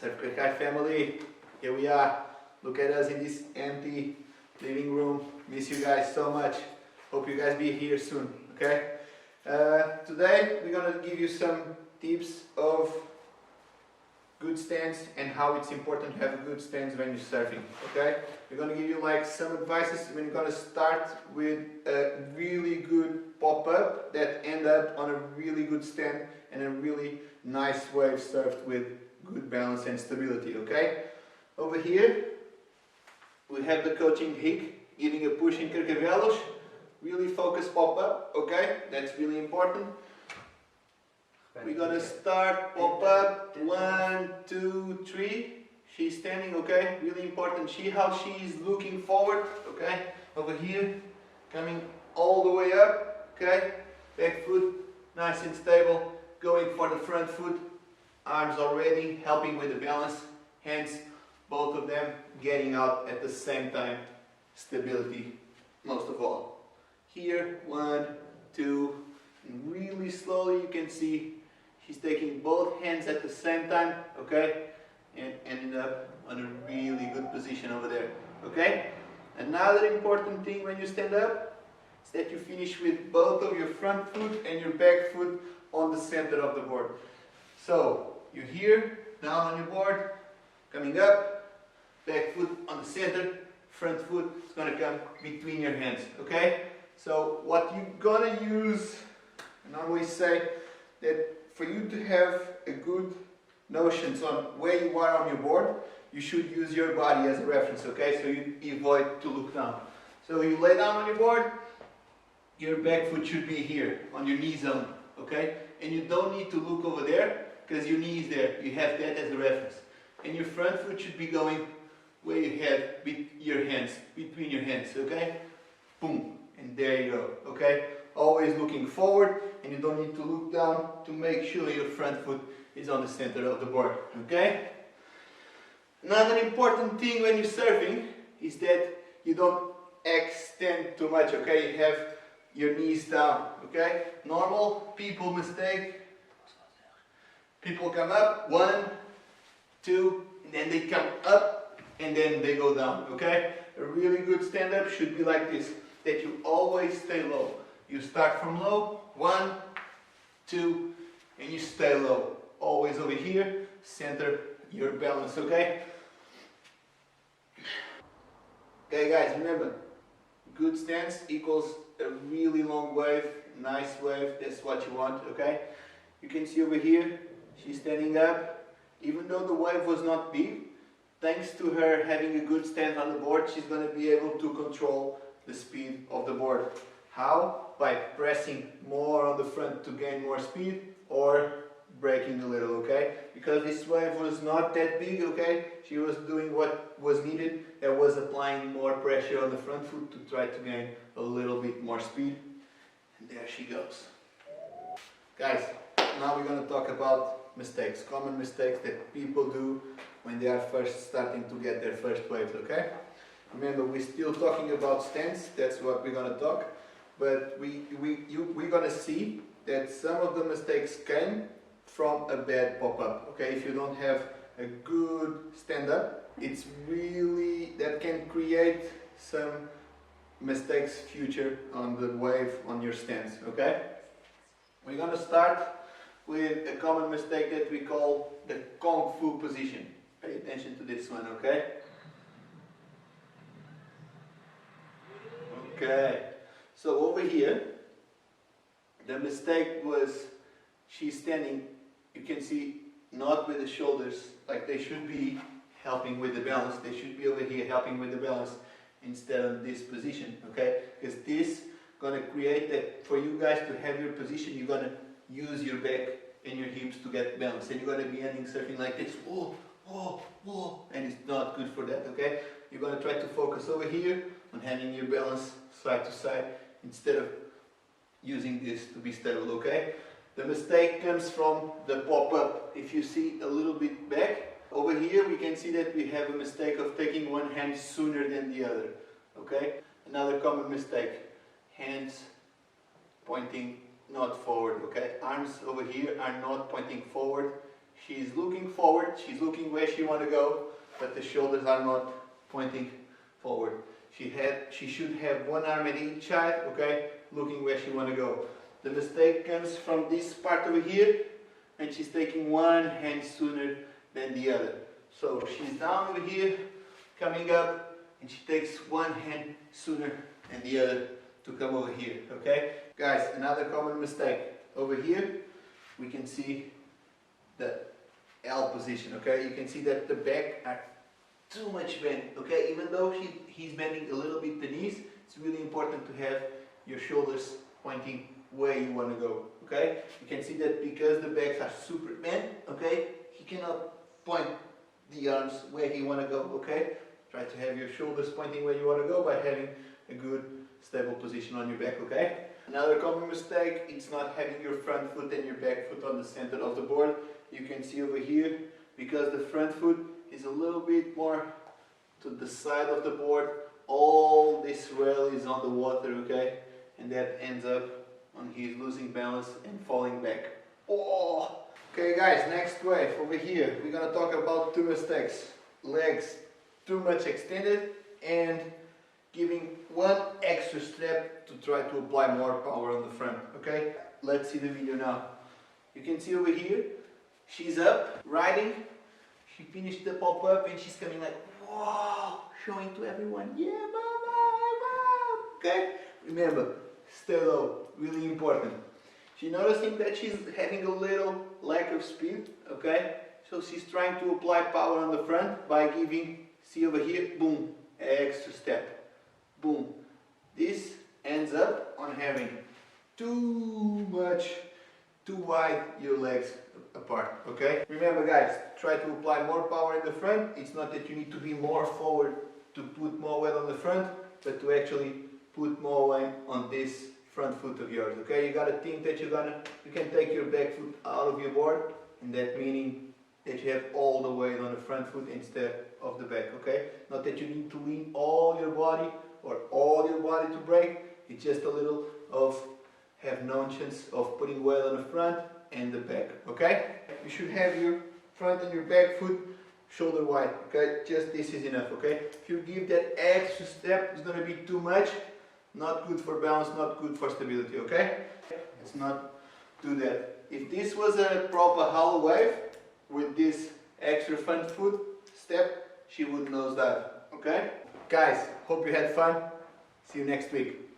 Surf Cascais family, here we are. Look at us in this empty living room. Miss you guys so much. Hope you guys be here soon, okay? Today we're gonna give you some tips of good stance and how it's important to have a good stance when you're surfing, okay? We're gonna give you like some advices when you're gonna start with a really good pop-up that end up on a really good stand and a really nice wave surfed with good balance and stability, okay? Over here we have the coaching hick, giving a push in Carcavelos, really focused pop-up, okay? That's really important. We're gonna start pop-up, 1, 2, 3. She's standing, okay? Really important. See how she's looking forward, okay? Over here, coming all the way up, okay? Back foot, nice and stable. Going for the front foot, arms already, helping with the balance. Hands, both of them getting out at the same time. Stability, most of all. Here, 1, 2, and really slowly you can see she's taking both hands at the same time, okay? And ending up on a really good position over there, okay? Another important thing when you stand up is that you finish with both of your front foot and your back foot on the center of the board. So, you're here, down on your board, coming up, back foot on the center, front foot is going to come between your hands, okay? So, what you're going to use, I normally say that for you to have a good notions on where you are on your board, you should use your body as a reference, okay? So you avoid to look down. So you lay down on your board, your back foot should be here, on your knee zone, okay? And you don't need to look over there, because your knee is there. You have that as a reference. And your front foot should be going where you have your hands, between your hands, okay? Boom, and there you go, okay? Always looking forward, and you don't need to look down to make sure your front foot is on the center of the board, okay? Another important thing when you're surfing is that you don't extend too much, okay? You have your knees down, okay? Normal people mistake. People come up, 1, 2, and then they come up, and then they go down, okay? A really good stand-up should be like this, that you always stay low. You start from low, 1, 2, and you stay low. Always over here, center your balance, okay? Okay guys, remember, good stance equals a really long wave, nice wave, that's what you want, okay? You can see over here, she's standing up. Even though the wave was not big, thanks to her having a good stance on the board, she's going to be able to control the speed of the board. How? By pressing more on the front to gain more speed, or braking a little, okay? Because this wave was not that big, okay? She was doing what was needed, that was applying more pressure on the front foot to try to gain a little bit more speed. And there she goes. Guys, now we're going to talk about mistakes, common mistakes that people do when they are first starting to get their first waves, okay? Remember, we're still talking about stance, that's what we're going to talk. But we're going to see that some of the mistakes came from a bad pop-up, okay? If you don't have a good stand-up, it's really, that can create some mistakes future on the wave, on your stance, okay? We're going to start with a common mistake that we call the Kung Fu position. Pay attention to this one, okay? Okay. So over here, the mistake was she's standing, you can see, not with the shoulders like they should be helping with the balance. They should be over here helping with the balance instead of this position, okay? Because this going to create that for you guys to have your position, you're going to use your back and your hips to get balance. And you're going to be ending surfing like this, whoa, whoa, whoa, and it's not good for that, okay? You're going to try to focus over here on having your balance side to side, instead of using this to be stable, okay? The mistake comes from the pop-up. If you see a little bit back, over here we can see that we have a mistake of taking one hand sooner than the other, okay? Another common mistake, hands pointing not forward, okay? Arms over here are not pointing forward, she's looking forward, she's looking where she want to go, but the shoulders are not pointing forward. She should have one arm at each side, okay, looking where she want to go. The mistake comes from this part over here, and she's taking one hand sooner than the other. So she's down over here, coming up, and she takes one hand sooner than the other to come over here, okay? Guys, another common mistake. Over here, we can see the L position, okay? You can see that the back are too much bent, okay? Even though he's bending a little bit the knees, it's really important to have your shoulders pointing where you want to go, okay? You can see that because the backs are super bent, okay? He cannot point the arms where he want to go, okay? Try to have your shoulders pointing where you want to go by having a good stable position on your back, okay? Another common mistake, it's not having your front foot and your back foot on the center of the board. You can see over here, because the front foot is a little bit more to the side of the board, all this rail is on the water, okay? And that ends up on he's losing balance and falling back. Oh! Okay guys, next wave over here, we're gonna talk about two mistakes. Legs too much extended and giving one extra step to try to apply more power on the front, okay? Let's see the video now. You can see over here, she's up, riding, she finished the pop-up and she's coming like, wow, showing to everyone, yeah mama, okay? Remember, stay low, really important. She's noticing that she's having a little lack of speed, okay? So she's trying to apply power on the front by giving, see over here, boom, extra step. Boom. This ends up on having too wide your legs apart, okay? Remember guys, try to apply more power in the front. It's not that you need to be more forward to put more weight on the front, but to actually put more weight on this front foot of yours, okay? You gotta think that you can take your back foot out of your board, and that meaning that you have all the weight on the front foot instead of the back, okay? Not that you need to lean all your body or all your body to break, it's just a little of have nonsense of putting weight on the front and the back, okay? You should have your front and your back foot shoulder wide, okay? Just this is enough, okay? If you give that extra step, it's gonna be too much, not good for balance, not good for stability, okay? Let's not do that. If this was a proper hollow wave with this extra front foot step, she would nosedive, okay? Guys, hope you had fun. See you next week.